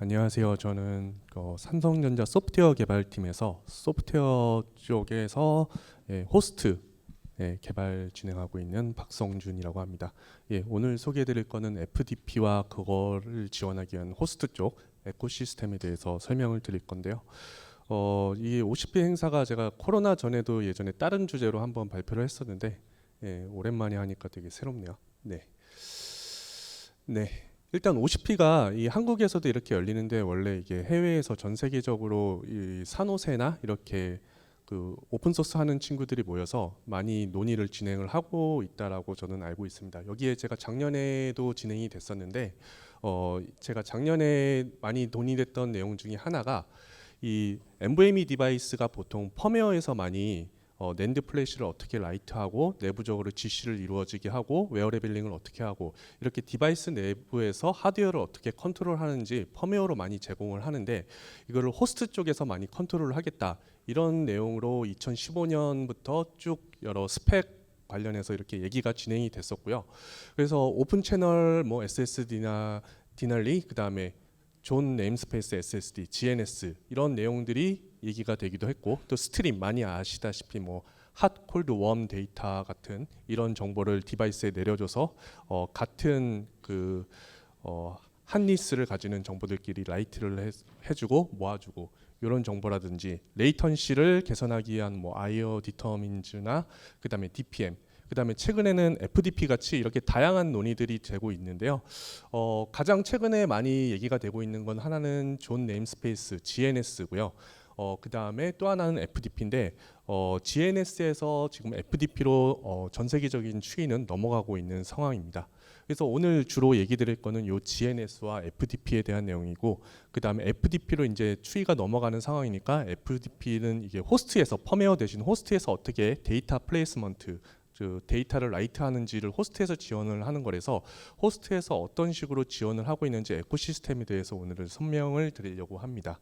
안녕하세요. 저는 삼성전자 소프트웨어 개발팀에서 소프트웨어 쪽에서 호스트 개발 진행하고 있는 박성준이라고 합니다. 오늘 소개해드릴 거는 FDP와 그거를 지원하기 위한 호스트 쪽 에코시스템에 대해서 설명을 드릴 건데요. 이 OCP 행사가 제가 코로나 전에도 예전에 다른 주제로 한번 발표를 했었는데 오랜만에 하니까 되게 새롭네요. 네. 일단 OCP가 이 한국에서도 이렇게 열리는데 원래 이게 해외에서 전 세계적으로 이 산호세나 이렇게 그 오픈 소스 하는 친구들이 모여서 많이 논의를 진행을 하고 있다라고 저는 알고 있습니다. 여기에 제가 작년에도 진행이 됐었는데 제가 작년에 많이 논의됐던 내용 중에 하나가 이 NVMe 디바이스가 보통 펌웨어에서 많이 낸드 플래시를 어떻게 라이트하고 내부적으로 GC를 이루어지게 하고 웨어레빌링을 어떻게 하고 이렇게 디바이스 내부에서 하드웨어를 어떻게 컨트롤하는지 펌웨어로 많이 제공을 하는데 이거를 호스트 쪽에서 많이 컨트롤을 하겠다 이런 내용으로 2015년부터 쭉 여러 스펙 관련해서 이렇게 얘기가 진행이 됐었고요. 그래서 오픈 채널 뭐 SSD나 디널리 그다음에 존 네임스페이스 SSD, GNS 이런 내용들이 얘기가 되기도 했고 또 스트림 많이 아시다시피 뭐 핫, 콜드, 웜 데이터 같은 이런 정보를 디바이스에 내려줘서 같은 그 한니스를 가지는 정보들끼리 라이트를 해주고 모아주고 이런 정보라든지 레이턴시를 개선하기 위한 뭐 IO 디터민즈나 그다음에 DPM 그다음에 최근에는 FDP 같이 이렇게 다양한 논의들이 되고 있는데요. 가장 최근에 많이 얘기가 되고 있는 건 하나는 존 네임스페이스 GNS고요. 그다음에 또 하나는 FDP인데 GNS에서 지금 FDP로 전 세계적인 추이는 넘어가고 있는 상황입니다. 그래서 오늘 주로 얘기 드릴 거는 요 GNS와 FDP에 대한 내용이고 그다음에 FDP로 이제 추이가 넘어가는 상황이니까 FDP는 이게 호스트에서 펌웨어 대신 호스트에서 어떻게 데이터 플레이스먼트 데이터를 라이트하는지를 호스트에서 지원을 하는 거라서 호스트에서 어떤 식으로 지원을 하고 있는지 에코시스템에 대해서 오늘은 설명을 드리려고 합니다.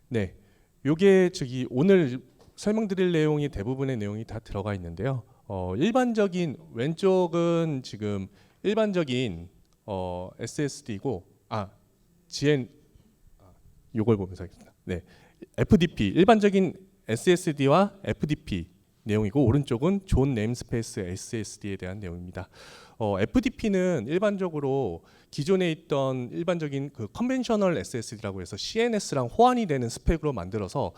네, 요게 오늘 설명드릴 내용이 대부분의 내용이 다 들어가 있는데요. 일반적인 왼쪽은 지금 일반적인 SSD고 요걸 보면서 하겠습니다. 네, FDP 일반적인 SSD와 FDP 내용이고 오른쪽은 존 네임스페이스 SSD에 대한 내용입니다. FDP는 일반적으로 기존에 있던 일반적인 그 컨벤셔널 SSD라고 해서 CNS랑 호환이 되는 스펙으로 만들어서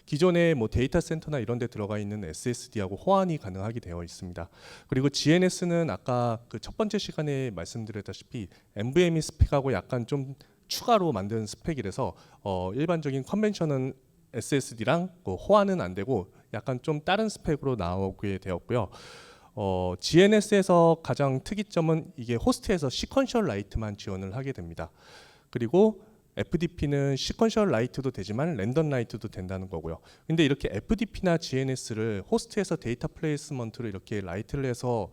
기존의 뭐 데이터 센터나 이런 데 들어가 있는 SSD하고 호환이 가능하게 되어 있습니다. 그리고 GNS는 아까 그 첫 번째 시간에 말씀드렸다시피 NVMe 스펙하고 약간 좀 추가로 만든 스펙이라서 일반적인 컨벤셔널 SSD랑 호환은 안 되고 약간 좀 다른 스펙으로 나오게 되었고요. GNS에서 가장 특이점은 이게 호스트에서 시퀀셜 라이트만 지원을 하게 됩니다. 그리고 FDP는 시퀀셜 라이트도 되지만 랜덤 라이트도 된다는 거고요. 근데 이렇게 FDP나 GNS를 호스트에서 데이터 플레이스먼트로 이렇게 라이트를 해서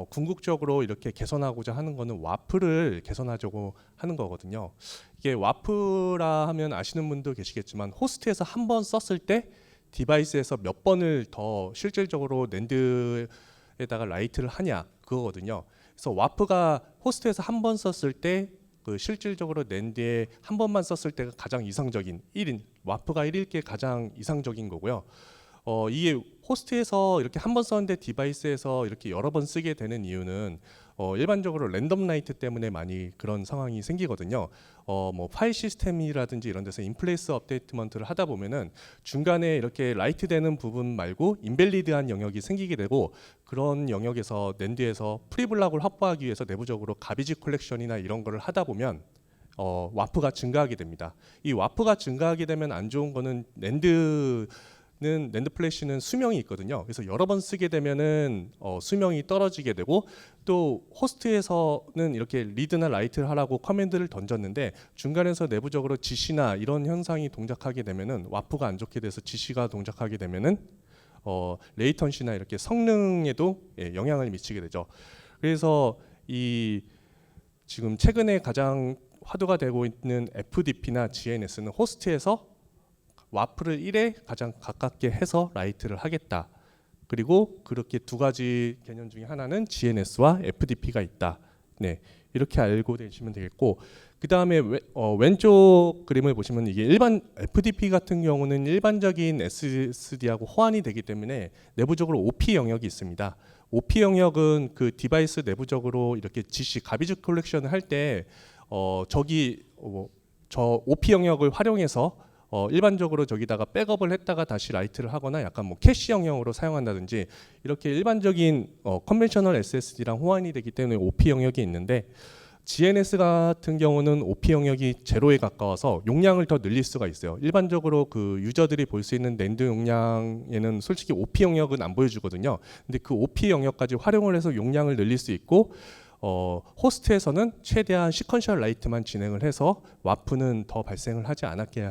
궁극적으로 이렇게 개선하고자 하는 거는 와프를 개선하자고 하는 거거든요. 이게 와프라 하면 아시는 분도 계시겠지만 호스트에서 한 번 썼을 때 디바이스에서 몇 번을 더 실질적으로 낸드에다가 라이트를 하냐 그거거든요. 그래서 와프가 호스트에서 한 번 썼을 때 그 실질적으로 낸드에 한 번만 썼을 때가 가장 이상적인 1인 와프가 1일 게 가장 이상적인 거고요. 이게 호스트에서 이렇게 한 번 썼는데 디바이스에서 이렇게 여러 번 쓰게 되는 이유는 일반적으로 랜덤 라이트 때문에 많이 그런 상황이 생기거든요. 뭐 파일 시스템이라든지 이런 데서 인플레이스 업데이트먼트를 하다 보면은 중간에 이렇게 라이트 되는 부분 말고 인밸리드한 영역이 생기게 되고 그런 영역에서 낸드에서 프리블락을 확보하기 위해서 내부적으로 가비지 컬렉션이나 이런 거를 하다 보면 와프가 증가하게 됩니다. 이 와프가 증가하게 되면 안 좋은 거는 낸드 플래시는 수명이 있거든요. 그래서 여러 번 쓰게 되면은 수명이 떨어지게 되고 또 호스트에서는 이렇게 리드나 라이트를 하라고 커맨드를 던졌는데 중간에서 내부적으로 GC나 이런 현상이 동작하게 되면은 와프가 안 좋게 돼서 GC가 동작하게 되면은 레이턴시나 이렇게 성능에도 영향을 미치게 되죠. 그래서 이 지금 최근에 가장 화두가 되고 있는 FDP나 GNS는 호스트에서 와프를 1에 가장 가깝게 해서 라이트를 하겠다. 그리고 그렇게 두 가지 개념 중에 하나는 GNS와 FDP가 있다. 네, 이렇게 알고 계시면 되겠고, 그 다음에 왼쪽 그림을 보시면 이게 일반 FDP 같은 경우는 일반적인 SSD하고 호환이 되기 때문에 내부적으로 OP 영역이 있습니다. OP 영역은 그 디바이스 내부적으로 이렇게 GC 가비지 컬렉션을 할 때 저 OP 영역을 활용해서 일반적으로 저기다가 백업을 했다가 다시 라이트를 하거나 약간 뭐 캐시 영역으로 사용한다든지 이렇게 일반적인 컨벤셔널 SSD랑 호환이 되기 때문에 OP 영역이 있는데, GNS 같은 경우는 OP 영역이 제로에 가까워서 용량을 더 늘릴 수가 있어요. 일반적으로 그 유저들이 볼 수 있는 낸드 용량에는 솔직히 OP 영역은 안 보여주거든요. 근데 그 OP 영역까지 활용을 해서 용량을 늘릴 수 있고, 호스트에서는 최대한 시퀀셜 라이트만 진행을 해서 와프는 더 발생을 하지 않게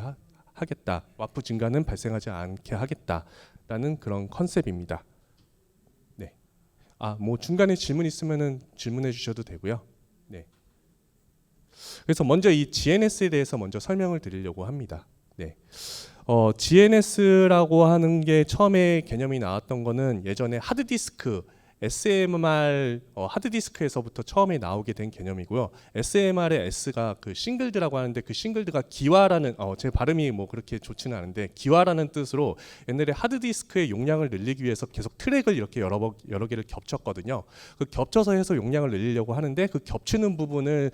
하겠다. 와프 증가는 발생하지 않게 하겠다라는 그런 컨셉입니다. 네. 뭐 중간에 질문 있으면은 질문해 주셔도 되고요. 네. 그래서 먼저 이 GNS에 대해서 먼저 설명을 드리려고 합니다. 네. GNS라고 하는 게 처음에 개념이 나왔던 거는 예전에 하드디스크 SMR 하드디스크에서부터 처음에 나오게 된 개념이고요. SMR의 S가 그 싱글드라고 하는데, 그 싱글드가 기화라는 제 발음이 뭐 그렇게 좋지는 않은데 기화라는 뜻으로 옛날에 하드디스크의 용량을 늘리기 위해서 계속 트랙을 이렇게 여러 개를 겹쳤거든요. 그 겹쳐서 해서 용량을 늘리려고 하는데 그 겹치는 부분을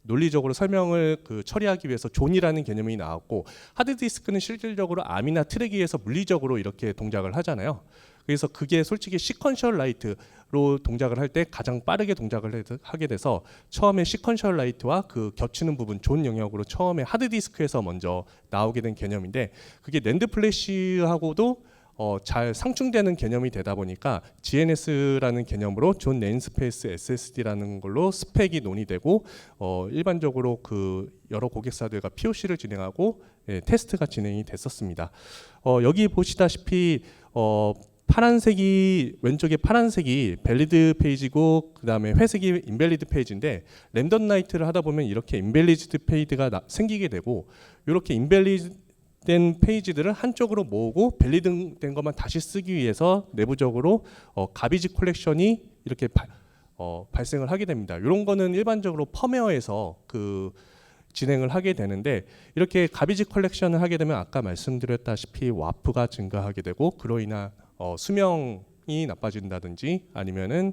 논리적으로 설명을 처리하기 위해서 존이라는 개념이 나왔고, 하드디스크는 실질적으로 암이나 트랙에 의해서 물리적으로 이렇게 동작을 하잖아요. 그래서 그게 솔직히 시퀀셜 라이트로 동작을 할 때 가장 빠르게 동작을 하게 돼서 처음에 시퀀셜 라이트와 그 겹치는 부분 존 영역으로 처음에 하드디스크에서 먼저 나오게 된 개념인데, 그게 낸드 플래시하고도 잘 상충되는 개념이 되다 보니까 GNS라는 개념으로 존 네임스페이스 SSD라는 걸로 스펙이 논의되고, 일반적으로 그 여러 고객사들과 POC를 진행하고 테스트가 진행이 됐었습니다. 여기 보시다시피 파란색이, 왼쪽에 파란색이 밸리드 페이지고 그 다음에 회색이 인밸리드 페이지인데, 랜덤 라이트를 하다 보면 이렇게 인밸리드 페이지가 생기게 되고, 이렇게 인밸리드 된 페이지들을 한쪽으로 모으고 밸리드 된 것만 다시 쓰기 위해서 내부적으로 가비지 컬렉션이 이렇게 발생을 하게 됩니다. 이런 거는 일반적으로 펌웨어에서 진행을 하게 되는데, 이렇게 가비지 컬렉션을 하게 되면 아까 말씀드렸다시피 와프가 증가하게 되고, 그로 인한 수명이 나빠진다든지 아니면은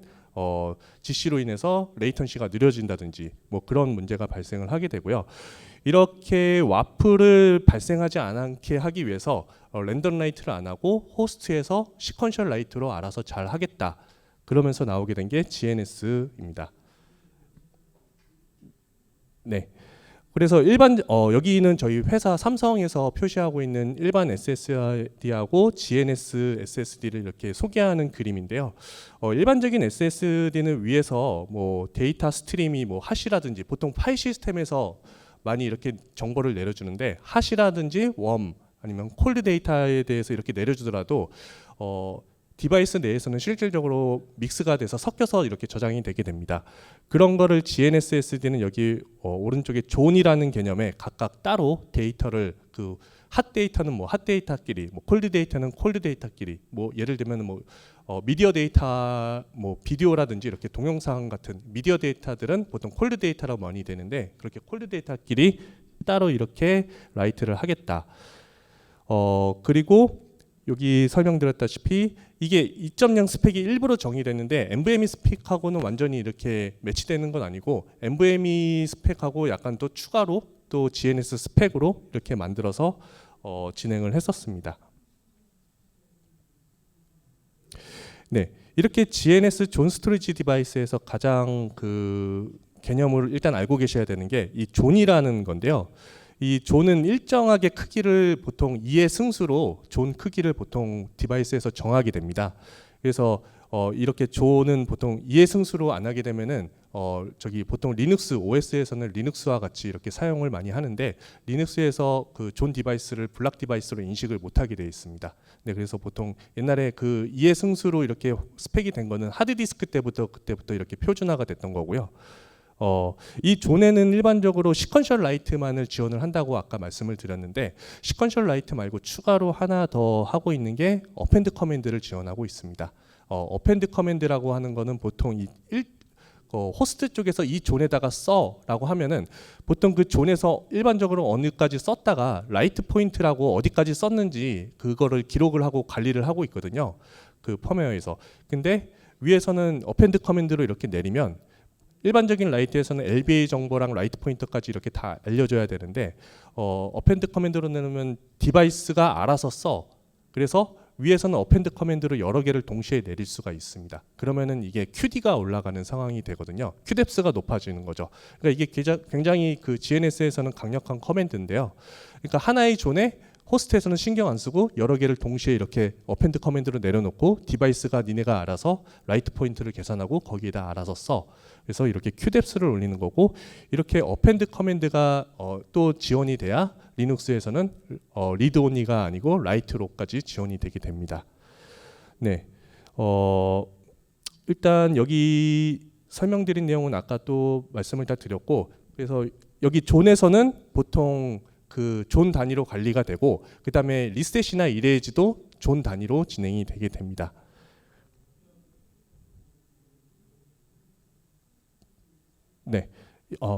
GC로 인해서 레이턴시가 느려진다든지 뭐 그런 문제가 발생을 하게 되고요. 이렇게 와프를 발생하지 않게 하기 위해서 랜덤 라이트를 안 하고 호스트에서 시퀀셜 라이트로 알아서 잘 하겠다. 그러면서 나오게 된 게 GNS입니다. 네. 그래서 여기는 저희 회사 삼성에서 표시하고 있는 일반 SSD하고 GNS SSD를 이렇게 소개하는 그림인데요. 일반적인 SSD는 위에서 뭐 데이터 스트림이 뭐 하시라든지 보통 파일 시스템에서 많이 이렇게 정보를 내려주는데, 하시라든지 웜 아니면 콜드 데이터에 대해서 이렇게 내려주더라도 디바이스 내에서는 실질적으로 믹스가 돼서 섞여서 이렇게 저장이 되게 됩니다. 그런 거를 GNS SSD는 여기 오른쪽에 존이라는 개념에 각각 따로 데이터를 핫 데이터는 뭐 핫 데이터끼리, 뭐 콜드 데이터는 콜드 데이터끼리, 뭐 예를 들면 뭐 미디어 데이터, 뭐 비디오라든지 이렇게 동영상 같은 미디어 데이터들은 보통 콜드 데이터라고 많이 되는데, 그렇게 콜드 데이터끼리 따로 이렇게 라이트를 하겠다. 그리고 여기 설명드렸다시피 이게 2.0 스펙이 일부러 정의됐는데 NVMe 스펙하고는 완전히 이렇게 매치되는 건 아니고, NVMe 스펙하고 약간 또 추가로 또 GNS 스펙으로 이렇게 만들어서 진행을 했었습니다. 네, 이렇게 GNS 존 스토리지 디바이스에서 가장 개념을 일단 알고 계셔야 되는 게 이 존이라는 건데요. 이 존은 일정하게 크기를 보통 2의 승수로 존 크기를 보통 디바이스에서 정하게 됩니다. 그래서 이렇게 존은 보통 2의 승수로 안 하게 되면은 보통 리눅스 OS에서는 리눅스와 같이 이렇게 사용을 많이 하는데, 리눅스에서 존 디바이스를 블락 디바이스로 인식을 못하게 되어 있습니다. 네, 그래서 보통 옛날에 2의 승수로 이렇게 스펙이 된 거는 하드디스크 그때부터 이렇게 표준화가 됐던 거고요. 이 존에는 일반적으로 시퀀셜 라이트만을 지원을 한다고 아까 말씀을 드렸는데, 시퀀셜 라이트 말고 추가로 하나 더 하고 있는 게 어펜드 커맨드를 지원하고 있습니다. 어펜드 커맨드라고 하는 거는 보통 호스트 쪽에서 이 존에다가 써라고 하면은 보통 그 존에서 일반적으로 어느까지 썼다가 라이트 포인트라고 어디까지 썼는지 그거를 기록을 하고 관리를 하고 있거든요. 그 펌웨어에서. 근데 위에서는 어펜드 커맨드로 이렇게 내리면 일반적인 라이트에서는 LBA 정보랑 라이트 포인터까지 이렇게 다 알려줘야 되는데 어펜드 커맨드로 내놓으면 디바이스가 알아서 써. 그래서 위에서는 어펜드 커맨드로 여러 개를 동시에 내릴 수가 있습니다. 그러면은 이게 QD가 올라가는 상황이 되거든요. QDEPS가 높아지는 거죠. 그러니까 이게 굉장히 그 GNS에서는 강력한 커맨드인데요. 그러니까 하나의 존에 호스트에서는 신경 안 쓰고 여러 개를 동시에 이렇게 어펜드 커맨드로 내려놓고 디바이스가 니네가 알아서 라이트 포인트를 계산하고 거기에다 알아서 써. 그래서 이렇게 QDEPS를 올리는 거고 이렇게 어펜드 커맨드가 또 지원이 돼야 리눅스에서는 리드 온리가 아니고 라이트 로까지 지원이 되게 됩니다. 네, 일단 여기 설명드린 내용은 아까 또 말씀을 다 드렸고 그래서 여기 존에서는 보통 그 존 단위로 관리가 되고 그 다음에 리셋이나 이레이즈도 존 단위로 진행이 되게 됩니다. 네,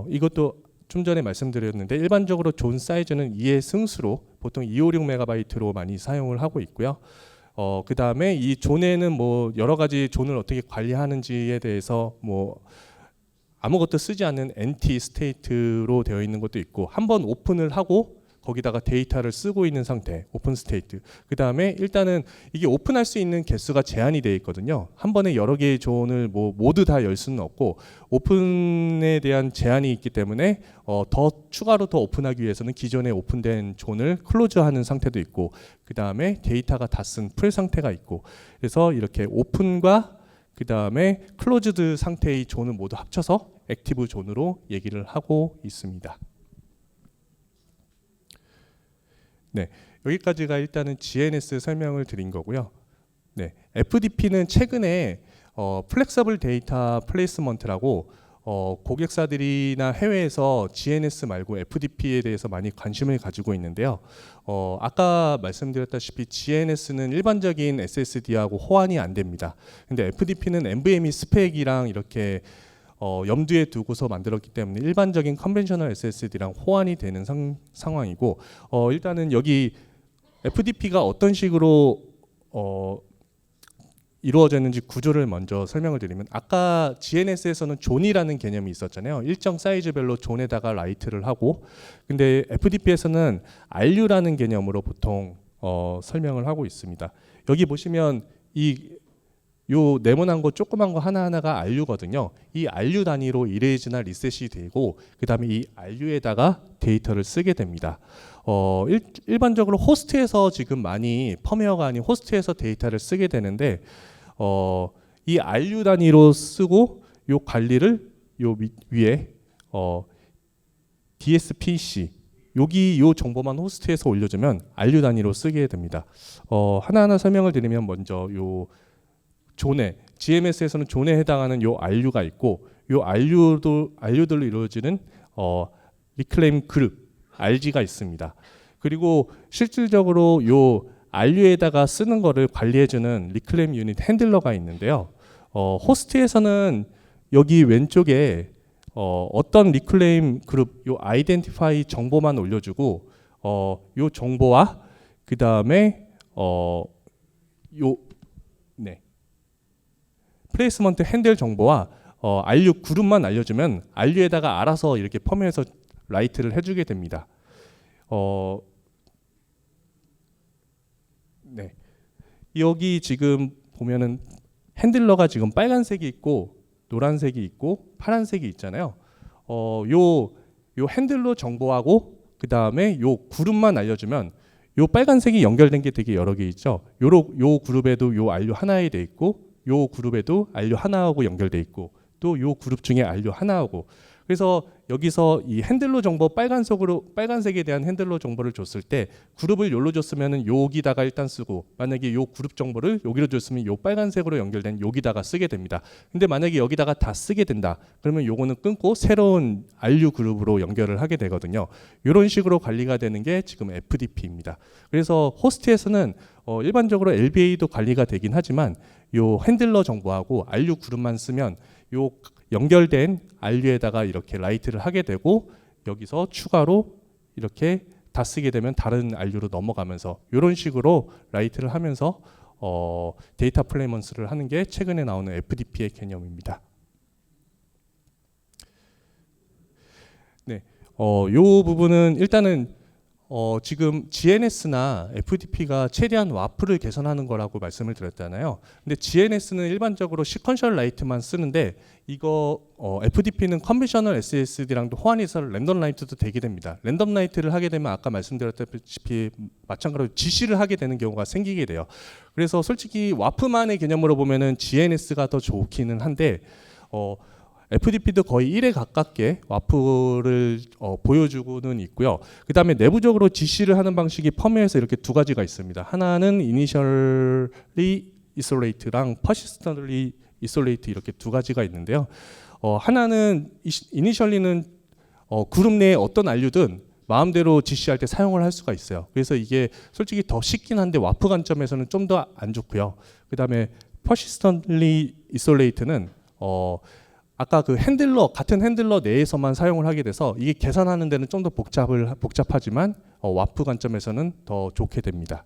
이것도 좀 전에 말씀드렸는데 일반적으로 존 사이즈는 2의 승수로 보통 256MB로 많이 사용을 하고 있고요. 그 다음에 이 존에는 뭐 여러 가지 존을 어떻게 관리하는지에 대해서 뭐 아무것도 쓰지 않는 엔티 스테이트로 되어 있는 것도 있고 한번 오픈을 하고 거기다가 데이터를 쓰고 있는 상태 오픈 스테이트. 그 다음에 일단은 이게 오픈할 수 있는 개수가 제한이 되어 있거든요. 한 번에 여러 개의 존을 뭐 모두 다 열 수는 없고 오픈에 대한 제한이 있기 때문에 더 추가로 더 오픈하기 위해서는 기존에 오픈된 존을 클로즈하는 상태도 있고 그 다음에 데이터가 다 쓴 풀 상태가 있고 그래서 이렇게 오픈과 그 다음에 클로즈드 상태의 존을 모두 합쳐서 액티브 존으로 얘기를 하고 있습니다. 네, 여기까지가 일단은 GNS 설명을 드린 거고요. 네, FDP는 최근에 플렉서블 데이터 플레이스먼트라고 고객사들이나 해외에서 GNS 말고 FDP에 대해서 많이 관심을 가지고 있는데요. 아까 말씀드렸다시피 GNS는 일반적인 SSD하고 호환이 안 됩니다. 근데 FDP는 NVMe 스펙이랑 이렇게 염두에 두고서 만들었기 때문에 일반적인 컨벤셔널 SSD랑 호환이 되는 상황이고 일단은 여기 FDP가 어떤 식으로 이루어졌는지 구조를 먼저 설명을 드리면 아까 GNS에서는 존이라는 개념이 있었잖아요. 일정 사이즈별로 존에다가 라이트를 하고 근데 FDP에서는 RU라는 개념으로 보통 설명을 하고 있습니다. 여기 보시면 요 네모난 거 조그만 거 하나하나가 RU거든요. 이 RU 단위로 이레이즈나 리셋이 되고 그 다음에 이 RU에다가 데이터를 쓰게 됩니다. 일반적으로 호스트에서 지금 많이 펌웨어가 아닌 호스트에서 데이터를 쓰게 되는데 이 RU 단위로 쓰고 요 관리를 요 위에 DSPC 여기 요 정보만 호스트에서 올려주면 RU 단위로 쓰게 됩니다. 하나하나 설명을 드리면 먼저 요 존에 GMS에서는 존에 해당하는 요 RU가 있고 요 RU들로 이루어지는 리클레임 그룹 RG가 있습니다. 그리고 실질적으로 요 RU에다가 쓰는 거를 관리해주는 리클레임 유닛 핸들러가 있는데요. 호스트에서는 여기 왼쪽에 어떤 리클레임 그룹 요 아이덴티파이 정보만 올려주고 요 정보와 그 다음에 플레이스먼트 핸들 정보와 RU 그룹만 알려주면 RU에다가 알아서 이렇게 펌웨어에서 라이트를 해주게 됩니다. 네, 여기 지금 보면은 핸들러가 지금 빨간색이 있고 노란색이 있고 파란색이 있잖아요. 요 핸들러 정보하고 그 다음에 요 그룹만 알려주면 요 빨간색이 연결된 게 되게 여러 개 있죠. 요 그룹에도 요 RU 하나에 돼 있고 요 그룹에도 RU 하나하고 연결돼 있고 또 요 그룹 중에 RU 하나하고 그래서 여기서 이 핸들러 정보 빨간색에 대한 핸들러 정보를 줬을 때 그룹을 요로 줬으면은 여기다가 일단 쓰고 만약에 요 그룹 정보를 여기로 줬으면 요 빨간색으로 연결된 여기다가 쓰게 됩니다. 근데 만약에 여기다가 다 쓰게 된다. 그러면 요거는 끊고 새로운 RU 그룹으로 연결을 하게 되거든요. 이런 식으로 관리가 되는 게 지금 FDP입니다. 그래서 호스트에서는 일반적으로 LBA도 관리가 되긴 하지만 요 핸들러 정보하고 RU 그룹만 쓰면 요 연결된 RU에다가 이렇게 라이트를 하게 되고 여기서 추가로 이렇게 다 쓰게 되면 다른 RU로 넘어가면서 이런 식으로 라이트를 하면서 데이터 플레이먼스를 하는 게 최근에 나오는 FDP의 개념입니다. 네, 요 부분은 일단은 지금 GNS나 FDP가 최대한 와프를 개선하는 거라고 말씀을 드렸잖아요. 근데 GNS는 일반적으로 시퀀셜 라이트만 쓰는데 이거 FDP는 컨벤셔널 SSD랑도 호환이 돼서 랜덤 라이트도 되게 됩니다. 랜덤 라이트를 하게 되면 아까 말씀드렸다시피 마찬가지로 GC를 하게 되는 경우가 생기게 돼요. 그래서 솔직히 와프만의 개념으로 보면은 GNS가 더 좋기는 한데 FDP도 거의 1에 가깝게 와프를 보여주고는 있고요. 그 다음에 내부적으로 GC를 하는 방식이 펌웨어에서 이렇게 두 가지가 있습니다. 하나는 Initially Isolate랑 Persistently Isolate 이렇게 두 가지가 있는데요. 하나는 Initially는 그룹 내에 어떤 RU든 마음대로 GC할 때 사용을 할 수가 있어요. 그래서 이게 솔직히 더 쉽긴 한데 와프 관점에서는 좀 더 안 좋고요. 그 다음에 Persistently Isolate는 아까 그 핸들러 같은 핸들러 내에서만 사용을 하게 돼서 이게 계산하는 데는 좀 더 복잡하지만 와프 관점에서는 더 좋게 됩니다.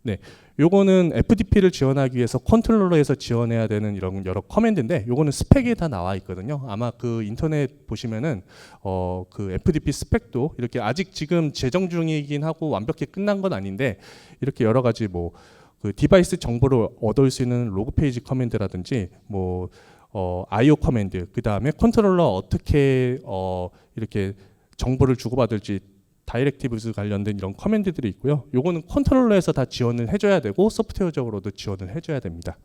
네, 요거는 FDP를 지원하기 위해서 컨트롤러에서 지원해야 되는 이런 여러 커맨드인데 요거는 스펙에 다 나와 있거든요. 아마 그 인터넷 보시면은 그 FDP 스펙도 이렇게 아직 지금 제정 중이긴 하고 완벽히 끝난 건 아닌데 이렇게 여러 가지 뭐 그 디바이스 정보를 얻을 수 있는 로그 페이지 커맨드라든지 뭐 IO 커맨드, 그 다음에 컨트롤러 어떻게 이렇게 정보를 주고받을지 다이렉티브스 관련된 이런 커맨드들이 있고요. 요거는 컨트롤러에서 다 지원을 해줘야 되고 소프트웨어적으로도 지원을 해줘야 됩니다.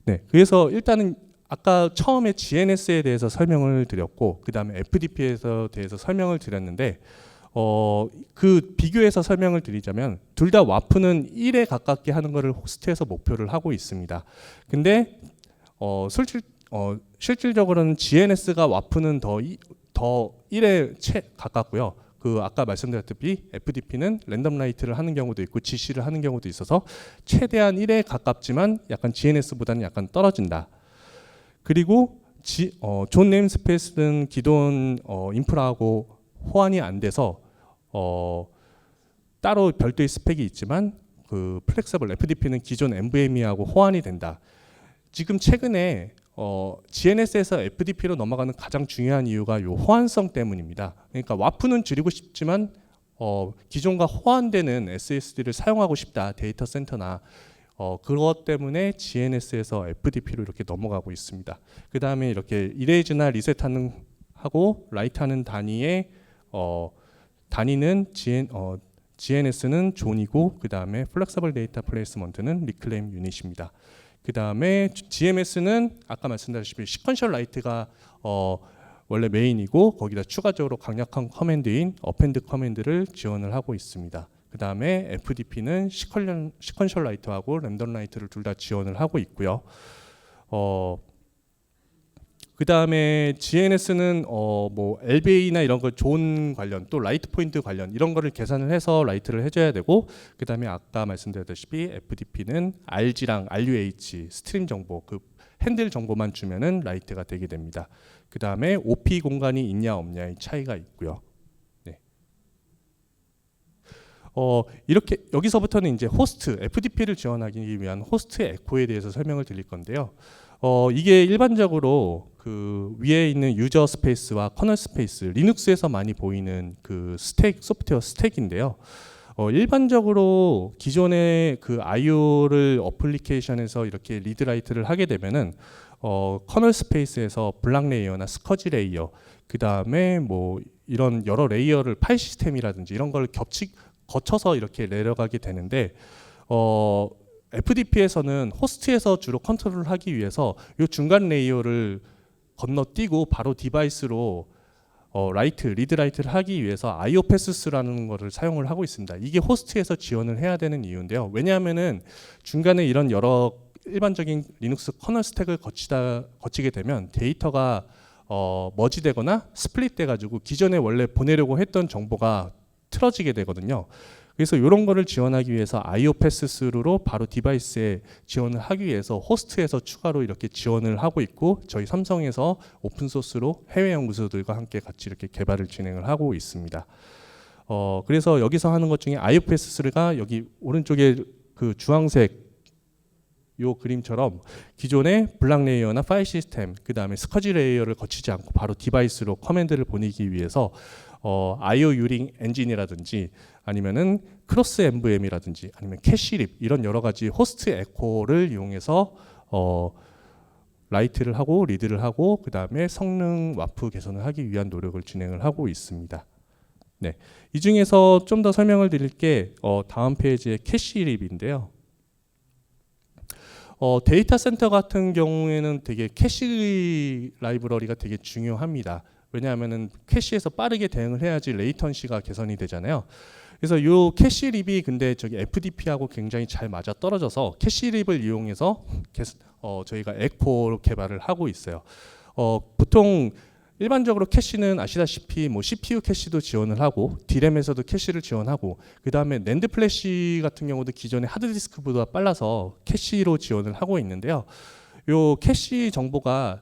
네, 그래서 일단은 아까 처음에 GNS에 대해서 설명을 드렸고 그 다음에 FDP에 대해서 설명을 드렸는데 그 비교해서 설명을 드리자면 둘 다 와프는 1에 가깝게 하는 것을 호스트에서 목표를 하고 있습니다. 근데 실질적으로는 GNS가 와프는 더 1에 가깝고요. 그 아까 말씀드렸다시피 FDP는 랜덤 라이트를 하는 경우도 있고 GC를 하는 경우도 있어서 최대한 1에 가깝지만 약간 GNS보다는 약간 떨어진다. 그리고 존 네임스페이스는 기존 인프라하고 호환이 안 돼서 따로 별도의 스펙이 있지만 그 플렉서블 FDP는 기존 NVMe하고 호환이 된다. 지금 최근에 GNS에서 FDP로 넘어가는 가장 중요한 이유가 요 호환성 때문입니다. 그러니까 와프는 줄이고 싶지만 기존과 호환되는 SSD를 사용하고 싶다. 데이터 센터나 그것 때문에 GNS에서 FDP로 이렇게 넘어가고 있습니다. 그 다음에 이렇게 이레이즈나 리셋하는 하고 라이트하는 단위는 GNS는 존이고 그 다음에 플렉서블 데이터 플레이스먼트는 리클레임 유닛입니다. 그 다음에 GMS는 아까 말씀드렸다시피 시퀀셜 라이트가 원래 메인이고 거기다 추가적으로 강력한 커맨드인 어펜드 커맨드를 지원을 하고 있습니다. 그 다음에 FDP는 시퀀셜 라이트하고 랜덤 라이트를 둘 다 지원을 하고 있고요. 그 다음에 GNS는 뭐 LBA나 이런 거 존 관련 또 라이트 포인트 관련 이런 거를 계산을 해서 라이트를 해줘야 되고 그 다음에 아까 말씀드렸다시피 FDP는 RG랑 RUH 스트림 정보 그 핸들 정보만 주면은 라이트가 되게 됩니다. 그 다음에 OP 공간이 있냐 없냐의 차이가 있고요. 네. 이렇게 여기서부터는 이제 호스트 FDP를 지원하기 위한 호스트 에코에 대해서 설명을 드릴 건데요. 이게 일반적으로 그 위에 있는 유저 스페이스와 커널 스페이스 리눅스에서 많이 보이는 그 소프트웨어 스택인데요. 일반적으로 기존의 그 IO를 어플리케이션에서 이렇게 리드 라이트를 하게 되면은 커널 스페이스에서 블락 레이어나 스커지 레이어 그 다음에 뭐 이런 여러 레이어를 파일 시스템이라든지 이런 걸 거쳐서 이렇게 내려가게 되는데 FDP에서는 호스트에서 주로 컨트롤을 하기 위해서 이 중간 레이어를 건너뛰고 바로 디바이스로 리드 라이트를 하기 위해서 IO 패스스라는 것을 사용을 하고 있습니다. 이게 호스트에서 지원을 해야 되는 이유인데요. 왜냐하면은 중간에 이런 여러 일반적인 리눅스 커널 스택을 거치게 되면 데이터가 머지되거나 스플릿 돼가지고 기존에 원래 보내려고 했던 정보가 틀어지게 되거든요. 그래서 이런 거를 지원하기 위해서 IO 패스스루로 바로 디바이스에 지원을 하기 위해서 호스트에서 추가로 이렇게 지원을 하고 있고, 저희 삼성에서 오픈 소스로 해외 연구소들과 함께 같이 이렇게 개발을 진행을 하고 있습니다. 그래서 여기서 하는 것 중에 IO 패스스루가 여기 오른쪽에 그 주황색 요 그림처럼 기존의 블락 레이어나 파일 시스템, 그 다음에 스커지 레이어를 거치지 않고 바로 디바이스로 커맨드를 보내기 위해서 IO 유링 엔진이라든지 아니면은 크로스 MVM이라든지 아니면 캐시립 이런 여러 가지 호스트 에코를 이용해서 라이트를 하고 리드를 하고 그 다음에 성능 와프 개선을 하기 위한 노력을 진행을 하고 있습니다. 네, 이 중에서 좀 더 설명을 드릴 게 다음 페이지의 캐시립인데요. 데이터 센터 같은 경우에는 되게 캐시 라이브러리가 되게 중요합니다. 왜냐하면은 캐시에서 빠르게 대응을 해야지 레이턴시가 개선이 되잖아요. 그래서 이 캐시립이 근데 저기 FDP하고 굉장히 잘 맞아 떨어져서 캐시립을 이용해서 저희가 에코로 개발을 하고 있어요. 보통 일반적으로 캐시는 아시다시피 뭐 CPU 캐시도 지원을 하고 D램에서도 캐시를 지원하고 그 다음에 낸드 플래시 같은 경우도 기존의 하드디스크보다 빨라서 캐시로 지원을 하고 있는데요. 요 캐시 정보가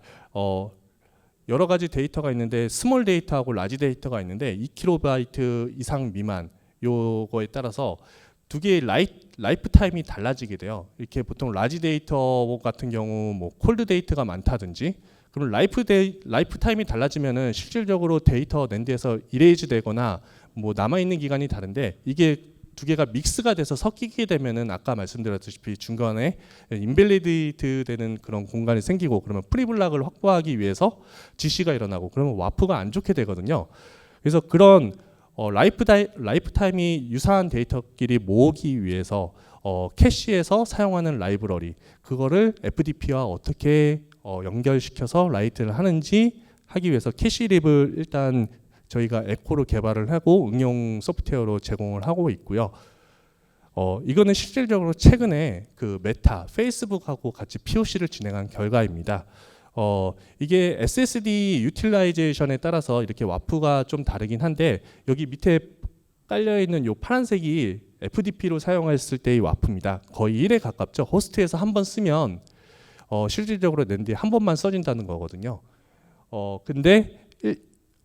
여러 가지 데이터가 있는데 스몰 데이터하고 라지 데이터가 있는데 2KB 이상 미만 요거에 따라서 두 개의 라이프 타임이 달라지게 돼요. 이렇게 보통 라지 데이터 같은 경우 뭐 콜드 데이터가 많다든지 그럼 라이프 타임이 달라지면은 실질적으로 데이터 낸드에서 이레이즈 되거나 뭐 남아 있는 기간이 다른데 이게 두 개가 믹스가 돼서 섞이게 되면은 아까 말씀드렸다시피 중간에 인밸리드 되는 그런 공간이 생기고 그러면 프리블락을 확보하기 위해서 지시가 일어나고 그러면 와프가 안 좋게 되거든요. 그래서 그런 라이프 타임이 유사한 데이터끼리 모으기 위해서 캐시에서 사용하는 라이브러리 그거를 FDP와 어떻게 연결시켜서 라이트를 하는지 하기 위해서 캐시립을 일단 저희가 에코로 개발을 하고 응용 소프트웨어로 제공을 하고 있고요. 이거는 실질적으로 최근에 그 메타, 페이스북하고 같이 POC를 진행한 결과입니다. 이게 SSD 유틸라이제이션에 따라서 이렇게 와프가 좀 다르긴 한데 여기 밑에 깔려 있는 요 파란색이 FDP로 사용했을 때의 와프입니다. 거의 1에 가깝죠. 호스트에서 한 번 쓰면 실질적으로 낸드에 한 번만 써진다는 거거든요. 근데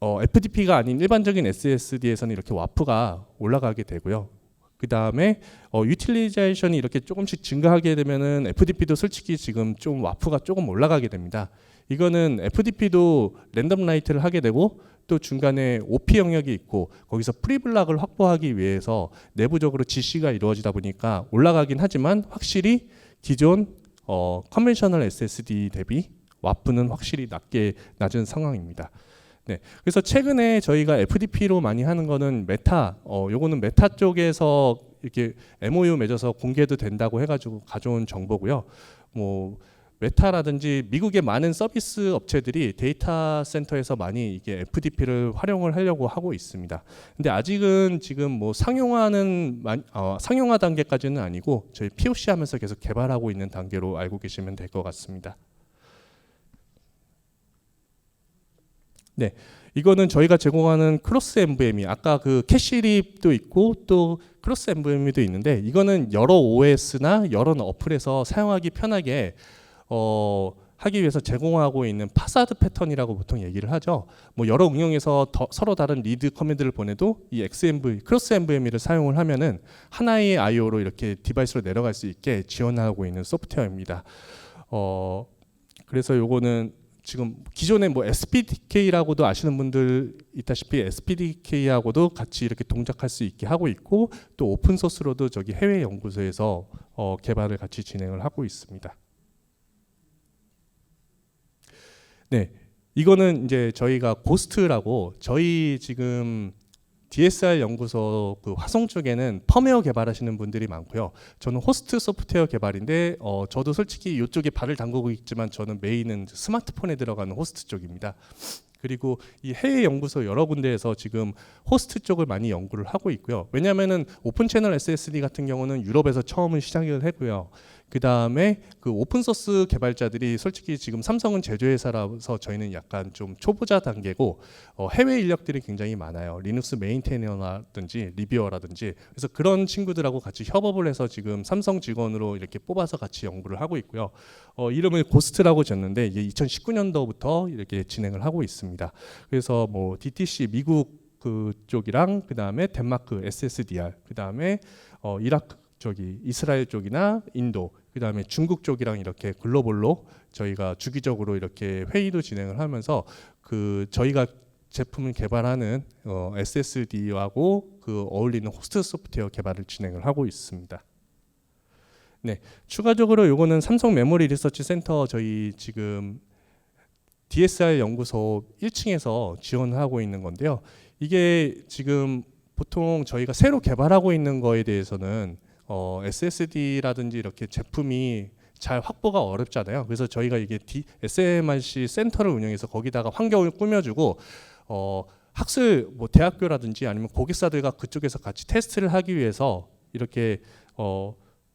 FDP가 아닌 일반적인 SSD에서는 이렇게 와프가 올라가게 되고요. 그 다음에 유틸리제이션이 이렇게 조금씩 증가하게 되면은 FDP도 솔직히 지금 좀 와프가 조금 올라가게 됩니다. 이거는 FDP도 랜덤 라이트를 하게 되고 또 중간에 OP 영역이 있고 거기서 프리블락을 확보하기 위해서 내부적으로 지시가 이루어지다 보니까 올라가긴 하지만 확실히 기존 컨벤셔널 SSD 대비 와프는 확실히 낮은 상황입니다. 네, 그래서 최근에 저희가 FDP로 많이 하는 거는 메타, 요거는 메타 쪽에서 이렇게 MOU 맺어서 공개도 된다고 해가지고 가져온 정보고요. 뭐 메타라든지 미국의 많은 서비스 업체들이 데이터 센터에서 많이 이게 FDP를 활용을 하려고 하고 있습니다. 근데 아직은 지금 뭐 상용화 단계까지는 아니고 저희 POC 하면서 계속 개발하고 있는 단계로 알고 계시면 될 것 같습니다. 네, 이거는 저희가 제공하는 크로스 MVM이 아까 그 캐시립도 있고 또 크로스 MVM도 있는데 이거는 여러 OS나 여러 어플에서 사용하기 편하게 하기 위해서 제공하고 있는 파사드 패턴이라고 보통 얘기를 하죠. 뭐 여러 응용에서 서로 다른 리드 커맨드를 보내도 이 크로스 MVM을 사용을 하면은 하나의 I/O로 이렇게 디바이스로 내려갈 수 있게 지원하고 있는 소프트웨어입니다. 그래서 요거는 지금 기존에 뭐 SPDK라고도 아시는 분들 있다시피 SPDK하고도 같이 이렇게 동작할 수 있게 하고 있고 또 오픈 소스로도 저기 해외 연구소에서 개발을 같이 진행을 하고 있습니다. 네, 이거는 이제 저희가 고스트라고 저희 지금 DSR 연구소 그 화성 쪽에는 펌웨어 개발하시는 분들이 많고요. 저는 호스트 소프트웨어 개발인데 저도 솔직히 이쪽에 발을 담그고 있지만 저는 메인은 스마트폰에 들어가는 호스트 쪽입니다. 그리고 이 해외 연구소 여러 군데에서 지금 호스트 쪽을 많이 연구를 하고 있고요. 왜냐하면은 오픈 채널 SSD 같은 경우는 유럽에서 처음 시작을 했고요. 그 다음에 그 오픈 소스 개발자들이 솔직히 지금 삼성은 제조회사라서 저희는 약간 좀 초보자 단계고 해외 인력들이 굉장히 많아요. 리눅스 메인테너라든지 리뷰어라든지 그래서 그런 친구들하고 같이 협업을 해서 지금 삼성 직원으로 이렇게 뽑아서 같이 연구를 하고 있고요. 이름을 고스트라고 졌는데 이게 2019년도부터 이렇게 진행을 하고 있습니다. 그래서 뭐 DTC 미국 그쪽이랑 그 다음에 덴마크 SSDR 그 다음에 이라크 쪽이 이스라엘 쪽이나 인도 그 다음에 중국 쪽이랑 이렇게 글로벌로 저희가 주기적으로 이렇게 회의도 진행을 하면서 그 저희가 제품을 개발하는 SSD하고 그 어울리는 호스트 소프트웨어 개발을 진행을 하고 있습니다. 네, 추가적으로 요거는 삼성 메모리 리서치 센터 저희 지금 DSR 연구소 1층에서 지원을 하고 있는 건데요. 이게 지금 보통 저희가 새로 개발하고 있는 거에 대해서는 SSD라든지 이렇게 제품이 잘 확보가 어렵잖아요. 그래서 저희가 이게 SMRC 센터를 운영해서 거기다가 환경을 꾸며주고 학술 뭐 대학교라든지 아니면 고객사들과 그쪽에서 같이 테스트를 하기 위해서 이렇게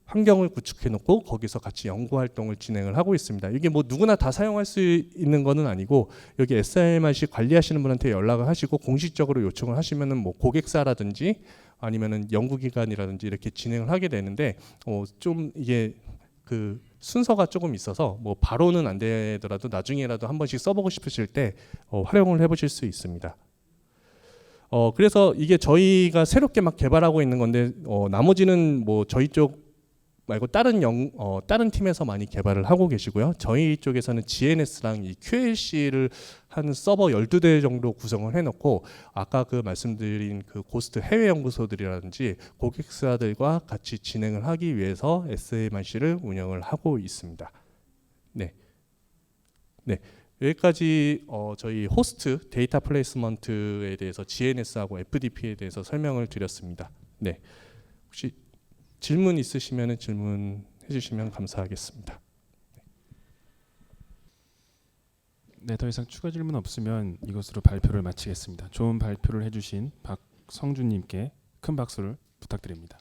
환경을 구축해 놓고 거기서 같이 연구 활동을 진행을 하고 있습니다. 이게 뭐 누구나 다 사용할 수 있는 거는 아니고 여기 SMRC 관리하시는 분한테 연락을 하시고 공식적으로 요청을 하시면은 뭐 고객사라든지 아니면은 연구기관이라든지 이렇게 진행을 하게 되는데 좀 이게 그 순서가 조금 있어서 뭐 바로는 안 되더라도 나중에라도 한 번씩 써보고 싶으실 때 활용을 해보실 수 있습니다. 그래서 이게 저희가 새롭게 막 개발하고 있는 건데 나머지는 뭐 저희 쪽 말고 다른 팀에서 많이 개발을 하고 계시고요. 저희 쪽에서는 GNS랑 이 QLC를 한 서버 12대 정도 구성을 해놓고 아까 그 말씀드린 그 고스트 해외 연구소들이라든지 고객사들과 같이 진행을 하기 위해서 SMRC를 운영을 하고 있습니다. 네, 네. 여기까지 저희 호스트 데이터 플레이스먼트에 대해서 GNS하고 FDP에 대해서 설명을 드렸습니다. 네, 혹시 질문 있으시면 질문해 주시면 감사하겠습니다. 네, 더 이상 추가 질문 없으면 이것으로 발표를 마치겠습니다. 좋은 발표를 해주신 박성준님께 큰 박수를 부탁드립니다.